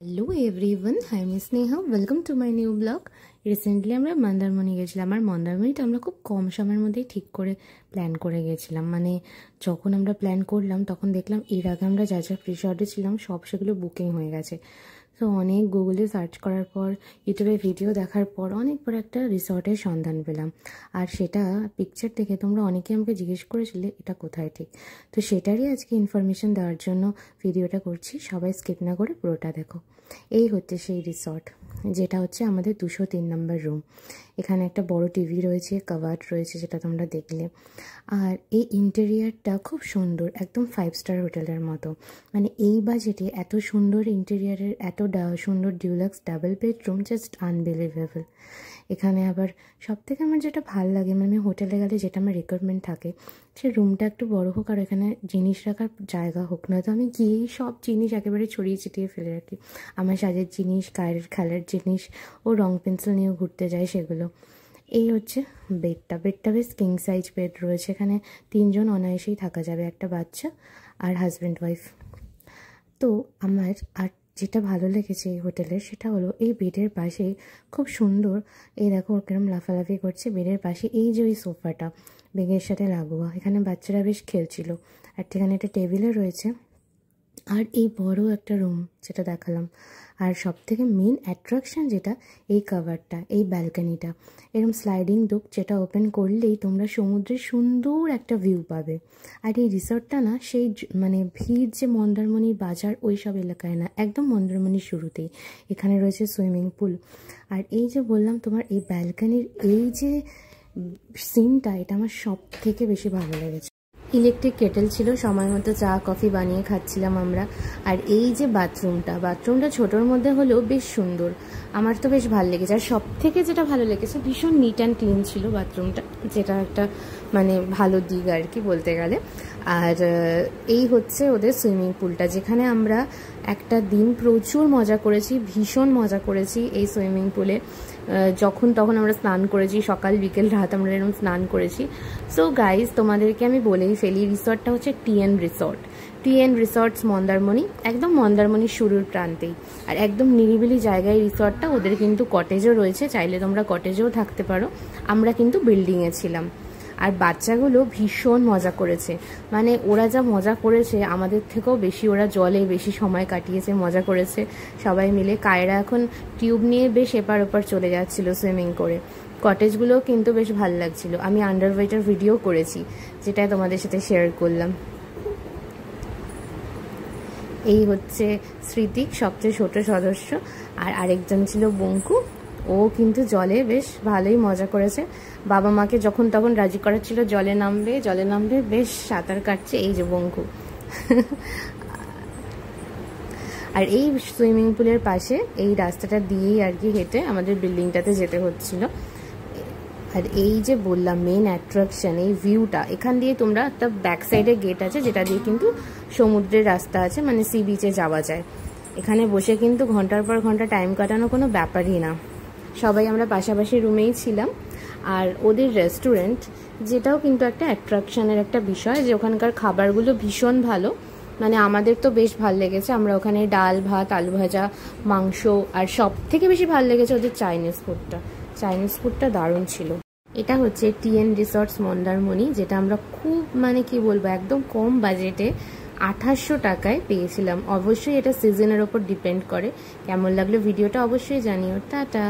Hello everyone, আমি Sneha. Welcome to my new blog. Recently আমরা মন্দারমণি গেছিলাম। আর মন্দারমণিটা আমরা খুব কম সময়ের মধ্যেই ঠিক করে প্ল্যান করে গেছিলাম। যখন আমরা প্ল্যান করলাম তখন দেখলাম এর আগে আমরা যা যা রিসর্টে ছিলাম সব সেগুলো বুকিং হয়ে গেছে। তো অনেক গুগলে সার্চ করার পর, ইউটিউবে ভিডিও দেখার পর অনেক বড় একটা রিসর্টের সন্ধান পেলাম। আর সেটা পিকচার দেখে তোমরা অনেকে আমাকে জিজ্ঞেস করেছিলে এটা কোথায় ঠিক। তো সেটারই আজকে ইনফরমেশন দেওয়ার জন্য ভিডিওটা করছি। সবাই স্কিপ না করে পুরোটা দেখো। এই হচ্ছে সেই রিসর্ট, যেটা হচ্ছে আমাদের 203 নম্বর রুম। এখানে একটা বড় টিভি রয়েছে, কাভার্ড রয়েছে, যেটা তোমরা দেখলে। আর এই ইন্টেরিয়ারটা খুব সুন্দর, একদম 5 স্টার হোটেলের মতো। এই বাজেটে এত সুন্দর ইন্টেরিয়ারের, এত সুন্দর deluxe double bedroom, just unbelievable. এখানে আবার সবথেকে আমার যেটা ভালো লাগে, হোটেলে গেলে যেটা আমার রিকোয়ারমেন্ট থাকে, সে রুমটা একটু বড় হোক আর এখানে জিনিস রাখার জায়গা হোক। নয়তো আমি গিয়েই সব জিনিস একেবারে ছড়িয়ে ছিটিয়ে ফেলে রাখি। আমার সাজের জিনিস, গায়ের খেলার জিনিস ও রং পেন্সিল নিয়েও ঘুরতে যায় সেগুলো। এই হচ্ছে বেডটা বেশ কিং সাইজ বেড রয়েছে। এখানে 3 জন অনায়াসেই থাকা যাবে, একটা বাচ্চা আর হাজব্যান্ড ওয়াইফ। তো আমার আর যেটা ভালো লেগেছে এই হোটেলের, সেটা হলো এই বেডের পাশে খুব সুন্দর, এই দেখো কিরম লাফালাফি করছে বেডের পাশে, এই যে ওই সোফাটা বেডের সাথে লাগোয়া, এখানে বাচ্চারা বেশ খেলছিল। আর এখানে একটা টেবিলও রয়েছে। আর এই বড় একটা রুম যেটা দেখালাম। আর সবথেকে মেন অ্যাট্রাকশন যেটা, এই কাভারটা, এই ব্যালকানিটা, এরকম স্লাইডিং ডোর, যেটা ওপেন করলেই তোমরা সমুদ্রের সুন্দর একটা ভিউ পাবে। আর এই রিসর্টটা না সেই ভিড় যে মন্দারমণি বাজার ওই সব এলাকায় না, একদম মন্দারমণির শুরুতেই। এখানে রয়েছে সুইমিং পুল। আর এই যে বললাম তোমার, এই ব্যালকানির এই যে সিনটা, এটা আমার সব থেকে বেশি ভালো লেগেছে। ইলেকট্রিক কেটেল ছিল, সময় মতো চা কফি বানিয়ে খাচ্ছিলাম আমরা। আর এই যে বাথরুমটা ছোটোর মধ্যে হলেও বেশ সুন্দর, আমার তো বেশ ভালো লেগেছে। আর সব থেকে যেটা ভালো লেগেছে, ভীষণ নিট অ্যান্ড ক্লিন ছিল বাথরুমটা, যেটা একটা ভালো দিক আর কি বলতে গেলে। আর এই হচ্ছে ওদের সুইমিং পুলটা, যেখানে আমরা একটা দিন প্রচুর মজা করেছি, ভীষণ মজা করেছি এই সুইমিং পুলে। যখন তখন আমরা স্নান করেছি, সকাল বিকেল রাত আমরা এরকম স্নান করেছি। সো গাইজ, তোমাদেরকে আমি বলেই ফেলি, রিসর্টটা হচ্ছে টিএন রিসর্টস মন্দারমণি, একদম মন্দারমণির শুরুর প্রান্তেই। আর একদম নিরিবিলি জায়গায় রিসর্টটা। ওদের কিন্তু কটেজও রয়েছে, চাইলে তোমরা কটেজেও থাকতে পারো। আমরা কিন্তু বিল্ডিংয়ে ছিলাম। আর বাচ্চাগুলো ভীষণ মজা করেছে, ওরা যা মজা করেছে আমাদের থেকেও বেশি ওরা জলে বেশি সময় কাটিয়েছে, মজা করেছে সবাই মিলে। কায়রা এখন টিউব নিয়ে বেশ এপার ওপার চলে যাচ্ছিল সুইমিং করে। কটেজগুলোও কিন্তু বেশ ভালো লাগছিল। আমি আন্ডারওয়েটার ভিডিও করেছি, যেটা তোমাদের সাথে শেয়ার করলাম। এই হচ্ছে স্মৃতি, সবচেয়ে ছোট সদস্য। আর আরেকজন ছিল বঙ্কু, ও কিন্তু জলে বেশ ভালোই মজা করেছে। বাবা মাকে যখন তখন রাজি করাচ্ছিল জলে নামবে, বেশ সাঁতার কাটছে এই যে বঙ্কু। আর এই সুইমিং পুলের পাশে এই রাস্তাটা দিয়েই আর কি হেঁটে আমাদের বিল্ডিংটাতে যেতে হচ্ছিল। আর এই যে বললাম মেন অ্যাট্রাকশন, এই ভিউটা, এখান দিয়ে তোমরা একটা ব্যাক সাইডে গেট আছে, যেটা দিয়ে কিন্তু সমুদ্রের রাস্তা আছে, সি বিচে যাওয়া যায়। এখানে বসে কিন্তু ঘন্টার পর ঘন্টা টাইম কাটানো কোনো ব্যাপারই না। সবাই আমরা পাশাপাশি রুমেই ছিলাম। আর ওদের রেস্টুরেন্ট, যেটাও কিন্তু একটা অ্যাট্রাকশনের একটা বিষয়, যে ওখানকার খাবারগুলো ভীষণ ভালো। আমাদের তো বেশ ভালো লেগেছে। আমরা ওখানে ডাল ভাত, আলু ভাজা, মাংস, আর সব থেকে বেশি ভালো লেগেছে ওদের চাইনিজ ফুডটা দারুণ ছিল। এটা হচ্ছে টিএন রিসর্টস মন্দারমণি, যেটা আমরা খুব কি বলবো, একদম কম বাজেটে 2800 টাকায় পেয়েছিলাম। অবশ্যই এটা সিজনের ওপর ডিপেন্ড করে। কেমন লাগলো ভিডিওটা অবশ্যই জানিও। টাটা।